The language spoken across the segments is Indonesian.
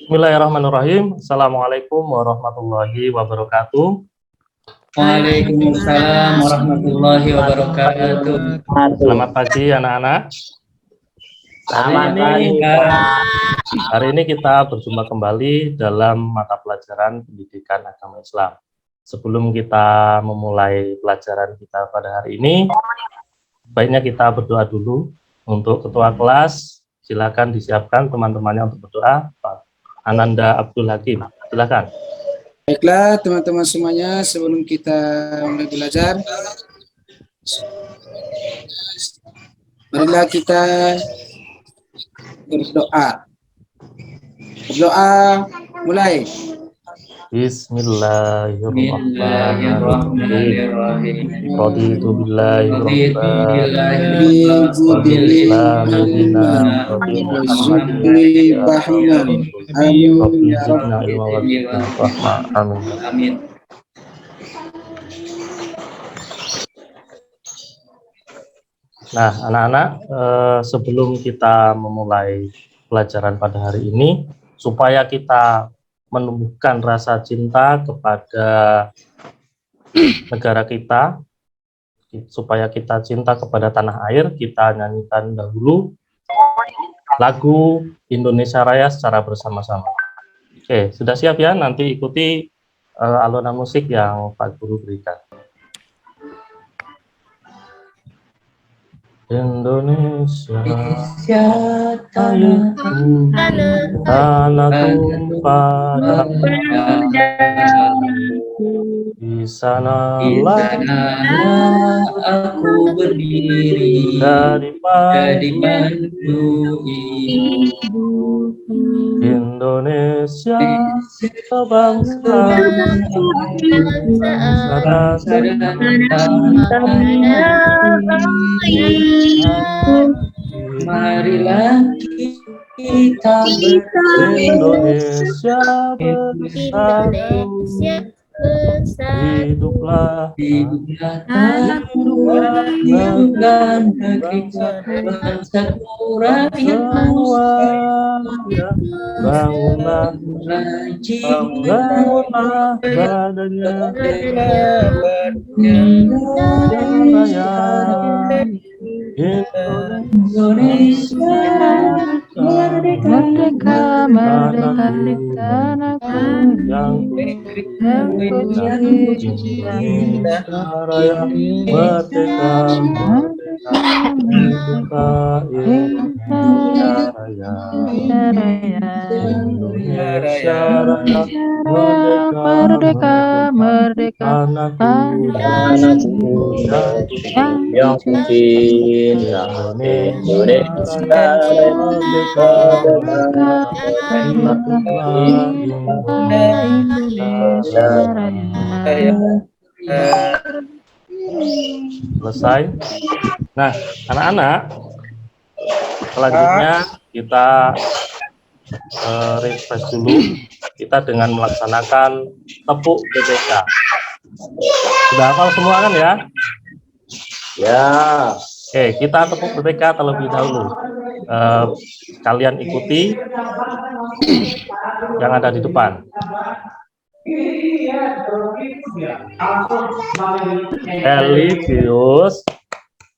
Bismillahirrahmanirrahim. Assalamualaikum warahmatullahi wabarakatuh. Waalaikumsalam warahmatullahi wabarakatuh. Selamat pagi anak-anak. Hari ini kita berjumpa kembali dalam mata pelajaran pendidikan agama Islam. Sebelum kita memulai pelajaran kita pada hari ini, baiknya kita berdoa dulu untuk ketua kelas. Silakan disiapkan teman-temannya untuk berdoa. Pak Ananda Abdul Hakim, silakan. Baiklah teman-teman semuanya, sebelum kita mulai belajar, marilah kita berdoa. Berdoa mulai. Bismillahirrahmanirrahim. Raditu billahi Amin. Nah, anak-anak, sebelum kita memulai pelajaran pada hari ini, supaya kita menumbuhkan rasa cinta kepada negara kita, supaya kita cinta kepada tanah air, kita nyanyikan dahulu lagu Indonesia Raya secara bersama-sama. Oke, sudah siap ya? Nanti ikuti alunan musik yang Pak Guru berikan. Indonesia, tanahku, tanahku padaku, di sanalah aku berdiri dari pandu ibu. Indonesia sebangsa, marilah kita Indonesia bersatu, hiduplah hidupkan negeri bangsaku rakyat semuanya, bangunlah badannya raya Indonesia merdeka, merdeka, tanahku yang Indonesia Raya merdeka, merdeka Indonesia Raya, Indonesia Raya merdeka, merdeka, tanahku yang cinta Indonesia merdeka, Indonesia Raya. Selesai. Nah, anak-anak, selanjutnya kita refresh dulu. Kita dengan melaksanakan tepuk PPK. Sudah hafal semua kan ya? Ya. Oke, kita tepuk PPK terlebih dahulu. Kalian ikuti yang ada di depan. Religius,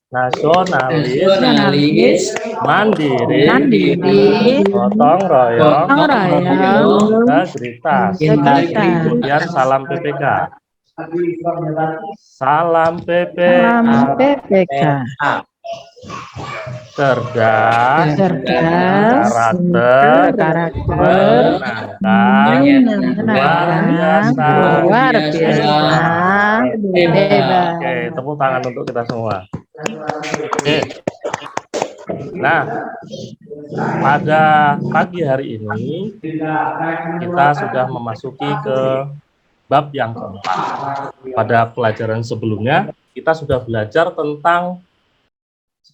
nasionalis, mandiri, gotong royong, integritas. Kemudian salam PPK. Salam PPK. Cerdas, karakter, menyenangkan, luar biasa, hebat. Oke, tepuk tangan untuk kita semua. Oke. Nah, pada pagi hari ini kita sudah memasuki ke bab yang keempat. Pada pelajaran sebelumnya kita sudah belajar tentang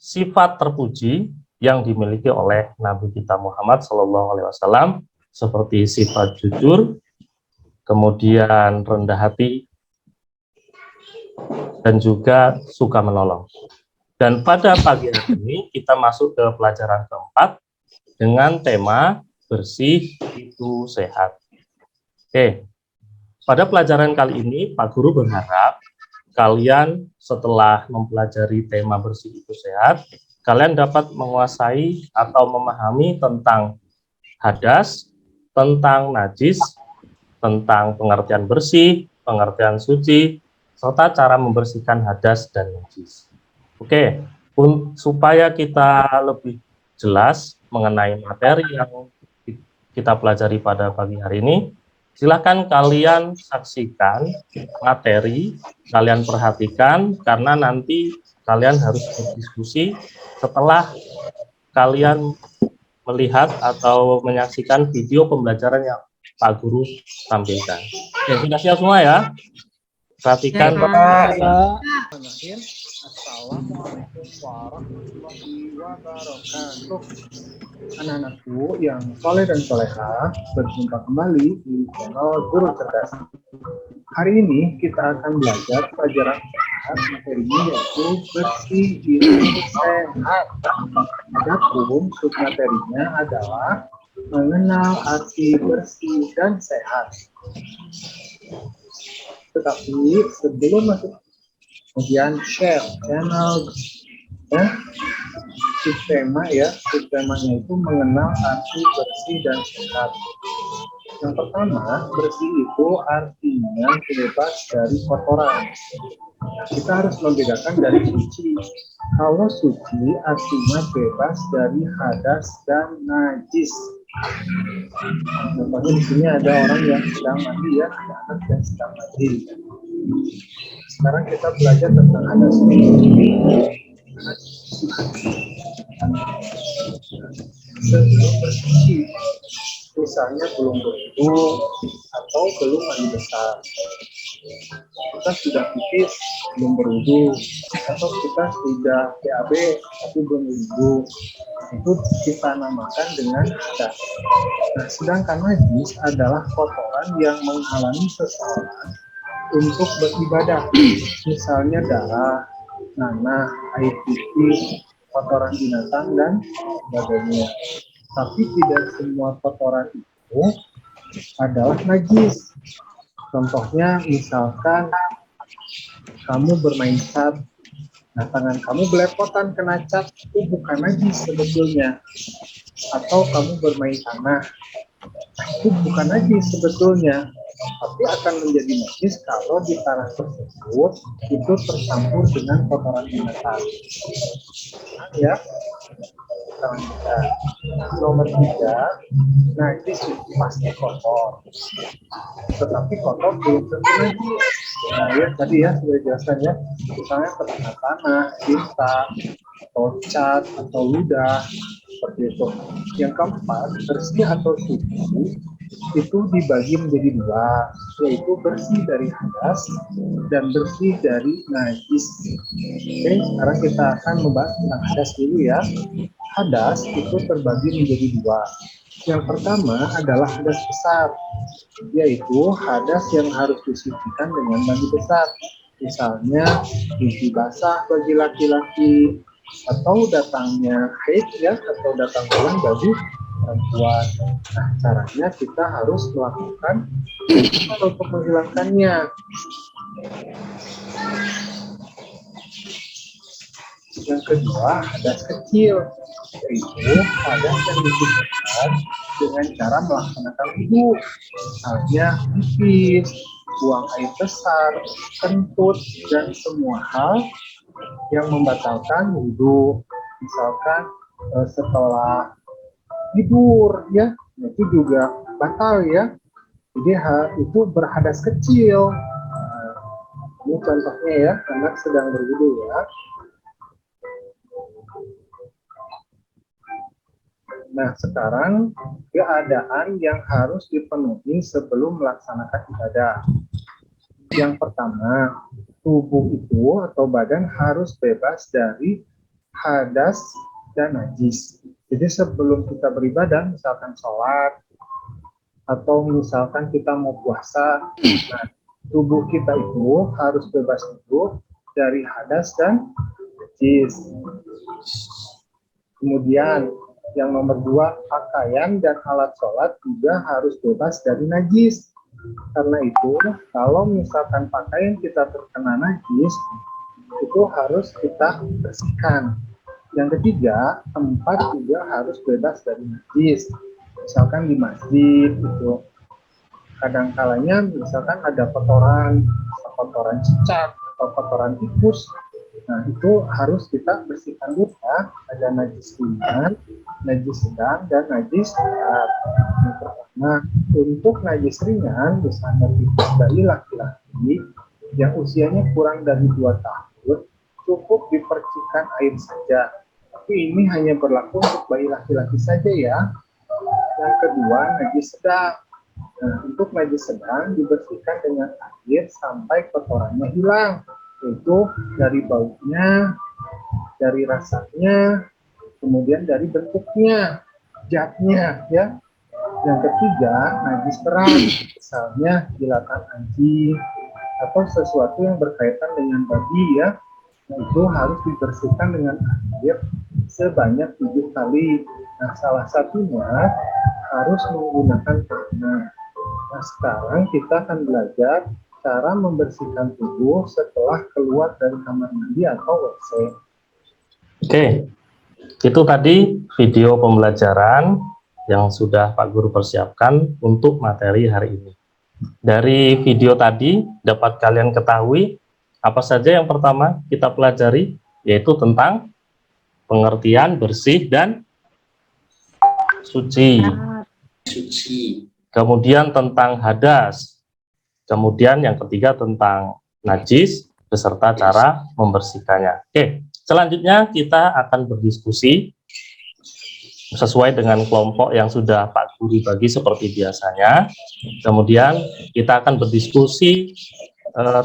sifat terpuji yang dimiliki oleh Nabi kita Muhammad SAW, seperti sifat jujur, kemudian rendah hati, dan juga suka menolong. Dan pada pagi hari ini kita masuk ke pelajaran keempat dengan tema bersih itu itu sehat. Oke, pada pelajaran kali ini Pak Guru berharap kalian setelah mempelajari tema bersih itu sehat, kalian dapat menguasai atau memahami tentang hadas, tentang najis, tentang pengertian bersih, pengertian suci, serta cara membersihkan hadas dan najis. Oke, supaya kita lebih jelas mengenai materi yang kita pelajari pada pagi hari ini, silakan kalian saksikan materi, kalian perhatikan, karena nanti kalian harus berdiskusi setelah kalian melihat atau menyaksikan video pembelajaran yang Pak Guru tampilkan. Oke, sudah siap semua ya? Perhatikan. Assalamualaikum warahmatullahi wabarakatuh. Anak-anakku yang soleh dan soleha, berjumpa kembali di channel Guru Cerdas. Hari ini kita akan belajar pelajaran materinya yaitu bersih itu sehat. Adapun submaterinya adalah mengenal arti bersih dan sehat. Tetapi sebelum masuk kemudian share channel ya, subtemanya itu mengenal arti bersih dan sehat. Yang pertama, bersih itu artinya bebas dari kotoran. Kita harus membedakan dari suci. Kalau suci artinya bebas dari hadas dan najis. Contohnya di sini ada orang yang sedang mandi ya, ada anak yang sedang mandi. Sekarang kita belajar tentang hadas. Sebelum bersuci, misalnya belum berwudu atau belum mandi besar, kita sudah pipis belum berwudu, atau kita sudah BAB tapi belum berwudu, itu kita namakan dengan hadas. Nah, sedangkan najis adalah kotoran yang menghalangi seseorang untuk beribadah, misalnya darah, nanah, air putih, kotoran binatang dan sebagainya. Tapi tidak semua kotoran itu adalah najis. Contohnya misalkan kamu bermain cat, nah tangan kamu belepotan kena cat, itu bukan najis sebetulnya. Atau kamu bermain tanah, itu bukan najis sebetulnya, tapi akan menjadi najis kalau di tanah tersebut itu tercampur dengan kotoran binatang. Ya, nomor 3, najis itu pasti kotor, tetapi kotor belum tentu najis. Nah ya tadi ya sudah dijelaskan ya, misalnya terkena tanah, tinta, atau cat, atau ludah, seperti itu. Yang keempat, bersih atau suci itu dibagi menjadi 2, yaitu bersih dari hadas dan bersih dari najis. Oke, sekarang kita akan membahas tentang hadas dulu ya. Hadas itu terbagi menjadi 2. Yang pertama adalah hadas besar, yaitu hadas yang harus disucikan dengan mandi besar. Misalnya cuci basah bagi laki-laki, atau datangnya haid ya, atau datang bulan bagi perempuan. Nah, caranya kita harus melakukan untuk menghilangkannya. Yang kedua, hadas kecil, yaitu hadas yang disucikan dengan cara melaksanakan wudu, misalnya pipis, buang air besar, kentut, dan semua hal yang membatalkan wudu. Misalkan setelah tidur ya, itu juga batal ya. Jadi itu berhadas kecil. Ini contohnya ya, anak sedang berwudu ya. Nah, sekarang keadaan yang harus dipenuhi sebelum melaksanakan ibadah. Yang pertama, tubuh itu atau badan harus bebas dari hadas dan najis. Jadi sebelum kita beribadah, misalkan sholat, atau misalkan kita mau puasa, nah, tubuh kita itu harus bebas dulu dari hadas dan najis. Kemudian Yang nomor 2, pakaian dan alat sholat juga harus bebas dari najis. Karena itu, kalau misalkan pakaian kita terkena najis, itu harus kita bersihkan. Yang ketiga, tempat juga harus bebas dari najis. Misalkan di masjid itu, kadang-kalanya misalkan ada kotoran cicak atau kotoran tikus. Nah, itu harus kita bersihkan dulu ya. Ada najis ringan, najis sedang, dan najis berat. Yang pertama, untuk najis ringan, misalnya tikus bayi laki-laki yang usianya kurang dari 2 tahun, cukup dipercikan air saja. Tapi ini hanya berlaku untuk bayi laki-laki saja ya. Yang kedua, najis sedang. Nah, untuk najis sedang dibersihkan dengan air sampai kotorannya hilang, yaitu dari baunya, dari rasanya, kemudian dari bentuknya, zatnya, ya. Yang ketiga, najis berat, misalnya gilatan anjing atau sesuatu yang berkaitan dengan babi, ya. Nah, itu harus dibersihkan dengan air sebanyak 7 kali. Nah, salah satunya harus menggunakan tangan. Nah, sekarang kita akan belajar cara membersihkan tubuh setelah keluar dari kamar mandi atau WC. Oke, itu tadi video pembelajaran yang sudah Pak Guru persiapkan untuk materi hari ini. Dari video tadi dapat kalian ketahui apa saja yang pertama kita pelajari, yaitu tentang pengertian bersih dan suci. Kemudian tentang hadas. Kemudian yang ketiga tentang najis beserta cara membersihkannya. Oke, selanjutnya kita akan berdiskusi sesuai dengan kelompok yang sudah Pak Guru bagi seperti biasanya. Kemudian kita akan berdiskusi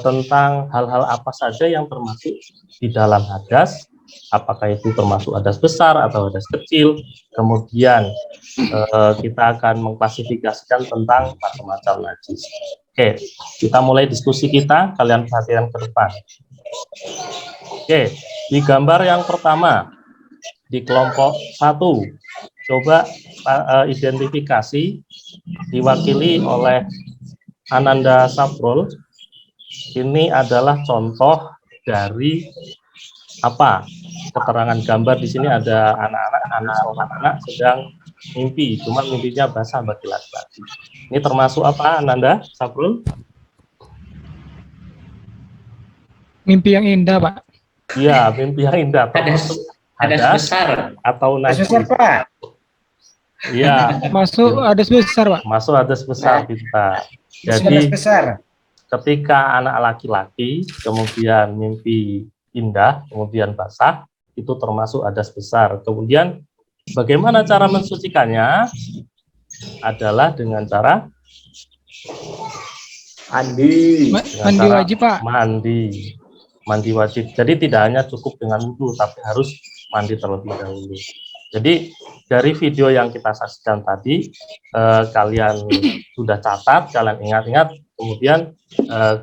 tentang hal-hal apa saja yang termasuk di dalam hadas, apakah itu termasuk hadas besar atau hadas kecil. Kemudian kita akan mengklasifikasikan tentang macam-macam najis. Oke, kita mulai diskusi kita, kalian perhatikan ke depan. Oke, di gambar yang pertama, di kelompok 1, coba identifikasi, diwakili oleh Ananda Saprul. Ini adalah contoh dari apa? Keterangan gambar di sini ada anak-anak sedang mimpi, cuma mimpinya basah bagi laki-laki. Ini termasuk apa, Ananda Saprul? Mimpi yang indah, Pak. Iya, mimpi yang indah. Hadas besar atau najis. Iya. Masuk hadas besar, Pak. Masuk hadas besar kita. Jadi ketika anak laki-laki kemudian mimpi indah, kemudian basah, itu termasuk hadas besar. Kemudian bagaimana cara mensucikannya? Adalah dengan cara Mandi. Mandi wajib, Pak. Mandi wajib. Jadi tidak hanya cukup dengan wudhu, tapi harus mandi terlebih dahulu. Jadi dari video yang kita saksikan tadi, kalian sudah catat, kalian ingat-ingat, kemudian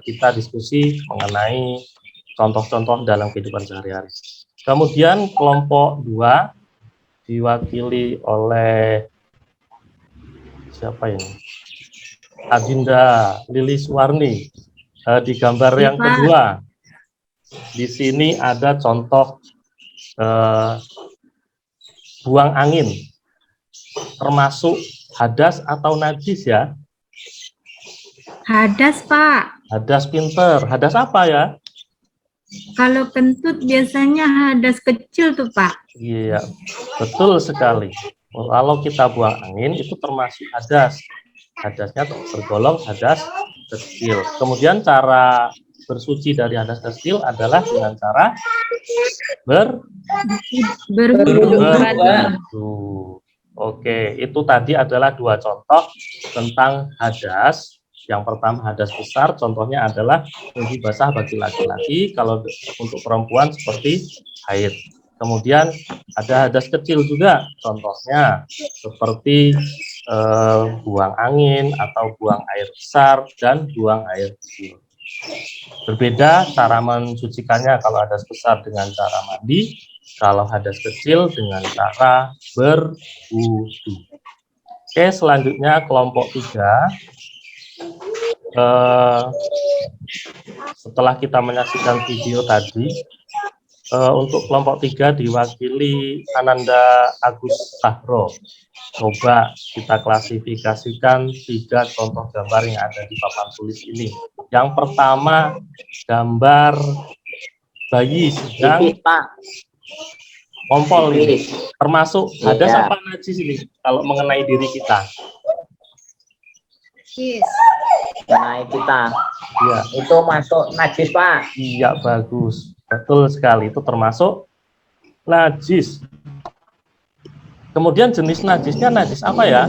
kita diskusi mengenai contoh-contoh dalam kehidupan sehari-hari. Kemudian kelompok 2 diwakili oleh siapa ini? Adinda Lili Suwarni. Di gambar yang kedua, di sini ada contoh buang angin, termasuk hadas atau najis ya? Hadas, Pak. Hadas, pinter. Hadas apa ya? Kalau kentut biasanya hadas kecil tuh, Pak. Iya, betul sekali. Kalau kita buang angin itu termasuk hadas. Hadasnya tergolong hadas kecil. Kemudian cara bersuci dari hadas kecil adalah dengan cara berwudu. Oke, itu tadi adalah 2 contoh tentang hadas. Yang pertama hadas besar, contohnya adalah mimpi basah bagi laki-laki, kalau untuk perempuan seperti haid. Kemudian ada hadas kecil juga, contohnya seperti buang angin atau buang air besar dan buang air kecil. Berbeda cara mensucikannya kalau hadas besar dengan cara mandi, Kalau hadas kecil dengan cara berwudu. Oke, selanjutnya kelompok 3. Setelah kita menyaksikan video tadi, untuk kelompok 3 diwakili Ananda Agus Sahro. Coba kita klasifikasikan 3 contoh gambar yang ada di papan tulis ini. Yang pertama, gambar bayi sedang kompol ini. Termasuk hadas apa najis ini kalau mengenai diri kita? Mengenai kita. Iya. Itu masuk najis, Pak. Iya, bagus. Betul sekali, itu termasuk najis. Kemudian jenis najisnya najis apa ya?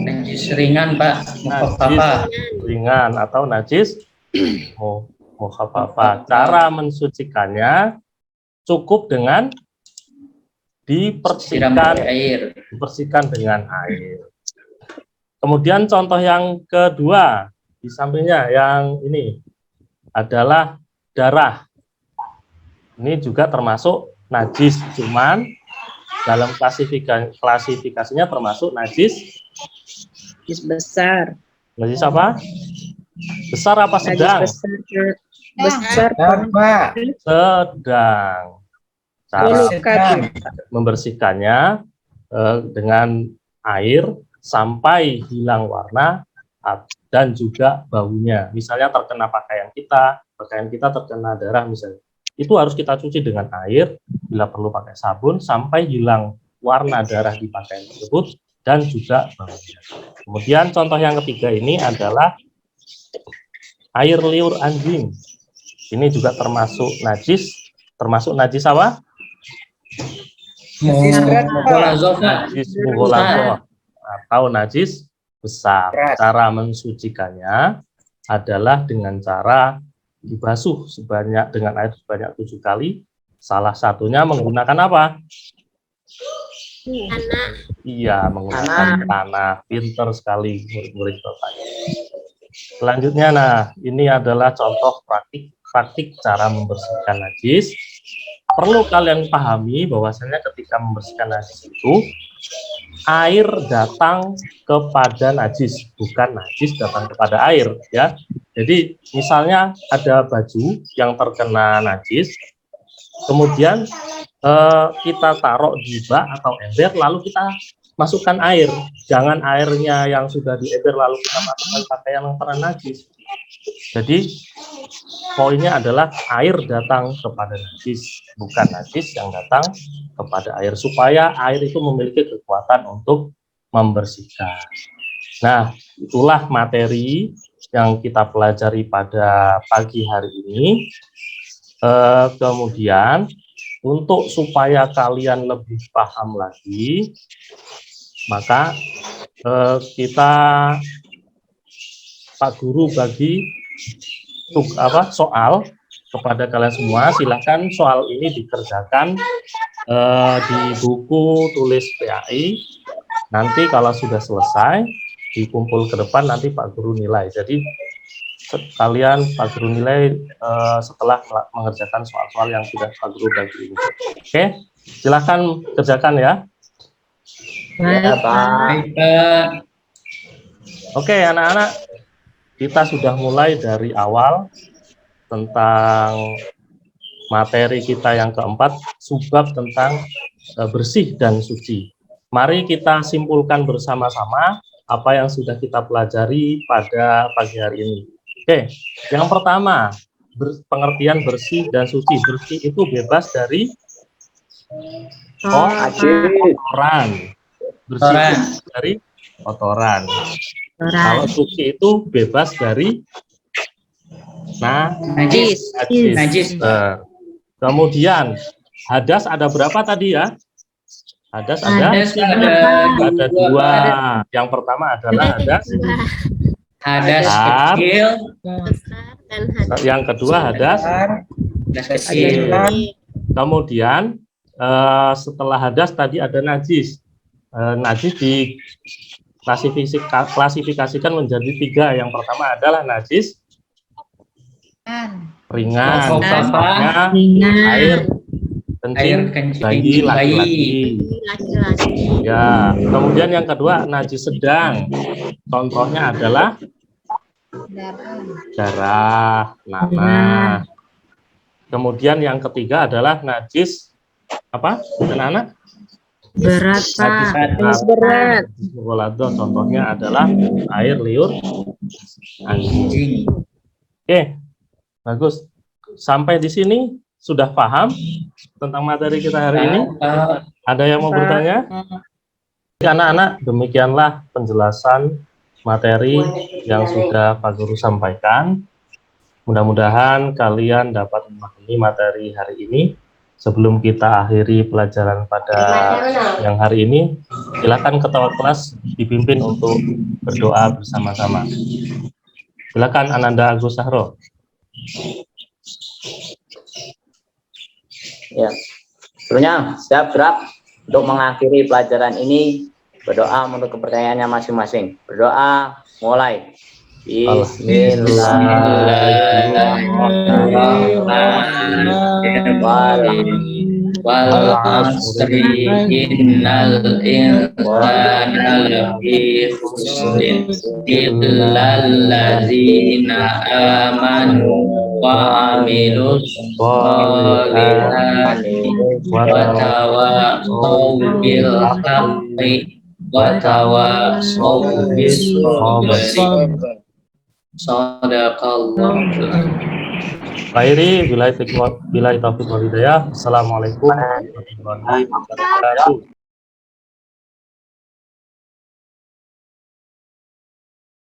Najis ringan, Pak. Najis ringan atau najis mukhafafah. Cara mensucikannya cukup dengan dibersihkan dengan air. Kemudian contoh yang kedua di sampingnya yang ini adalah darah. Ini juga termasuk najis, cuman dalam klasifikasinya termasuk najis besar. Najis apa? Besar apa sedang? Besar, Pak. Sedang. Cara membersihkannya dengan air sampai hilang warna dan juga baunya. Misalnya terkena pakaian kita terkena darah misalnya. Itu harus kita cuci dengan air, bila perlu pakai sabun, sampai hilang warna darah di pakaian tersebut, dan juga baunya. Kemudian contoh yang ketiga ini adalah air liur anjing. Ini juga termasuk najis. Termasuk najis apa? Najis mughaladzah atau najis besar. Cara mensucikannya adalah dengan cara dibasuh dengan air sebanyak 7 kali. Salah satunya menggunakan apa? Tanah. Iya, menggunakan tanah. Pinter sekali murid-murid Bapak. Selanjutnya, nah, ini adalah contoh praktik cara membersihkan najis. Perlu kalian pahami bahwasanya ketika membersihkan najis itu air datang kepada najis, bukan najis datang kepada air, ya. Jadi misalnya ada baju yang terkena najis, kemudian kita taruh di bak atau ember, lalu kita masukkan air. Jangan airnya yang sudah di ember lalu kita masukkan pakaian yang terkena najis. Jadi poinnya adalah air datang kepada najis, bukan najis yang datang kepada air, supaya air itu memiliki kekuatan untuk membersihkan. Nah, itulah materi yang kita pelajari pada pagi hari ini. Kemudian untuk supaya kalian lebih paham lagi, maka kita Pak Guru bagi soal kepada kalian semua. Silakan soal ini dikerjakan di buku tulis PAI. Nanti kalau sudah selesai dikumpul ke depan, nanti Pak Guru nilai. Jadi kalian Pak Guru nilai setelah mengerjakan soal-soal yang sudah Pak Guru bagi ini. Oke, silahkan kerjakan ya. Baik, Pak. Oke, anak-anak, kita sudah mulai dari awal tentang materi kita yang keempat, subbab tentang bersih dan suci. Mari kita simpulkan bersama-sama apa yang sudah kita pelajari pada pagi hari ini. Oke, yang pertama, pengertian bersih dan suci. Bersih itu bebas dari kotoran. Bersih itu dari kotoran. Kalau suci itu bebas dari Najis. Kemudian hadas ada berapa tadi ya? Hadas ada dua. Yang pertama adalah hadas kecil, Dan hadas. yang kedua hadas kecil. Kemudian setelah hadas tadi ada najis. Najis diklasifikasikan menjadi 3. Yang pertama adalah najis ringan, contohnya air kencing kencing bayi laki-laki. Laki-laki. Ya, kemudian yang kedua najis sedang. Contohnya adalah darah, nanah. Kemudian yang ketiga adalah najis apa? Anak-anak? Berat, Pak. Najis berat. Mughaladhah, contohnya adalah air liur anjing. Oke, bagus. Sampai di sini sudah paham tentang materi kita hari ini? Ada yang mau bertanya? Anak-anak, demikianlah penjelasan materi yang sudah Pak Guru sampaikan. Mudah-mudahan kalian dapat memahami materi hari ini. Sebelum kita akhiri pelajaran pada yang hari ini, silakan ketua kelas dipimpin untuk berdoa bersama-sama. Silakan Ananda Agus Sahro. Ya. Sebelumnya siap gerak untuk mengakhiri pelajaran ini, berdoa menurut kepercayaannya masing-masing. Berdoa mulai. Bismillahirrahmanirrahim. Wal asri innal insana lafi khusrin illal ladzina amanu wa amilus sholihati wa tawassaw bil haqqi wa tawassaw bis sabri. Sadaqallah. Khairi, bila taufiq wal hidayah. Assalamualaikum warahmatullahi wabarakatuh.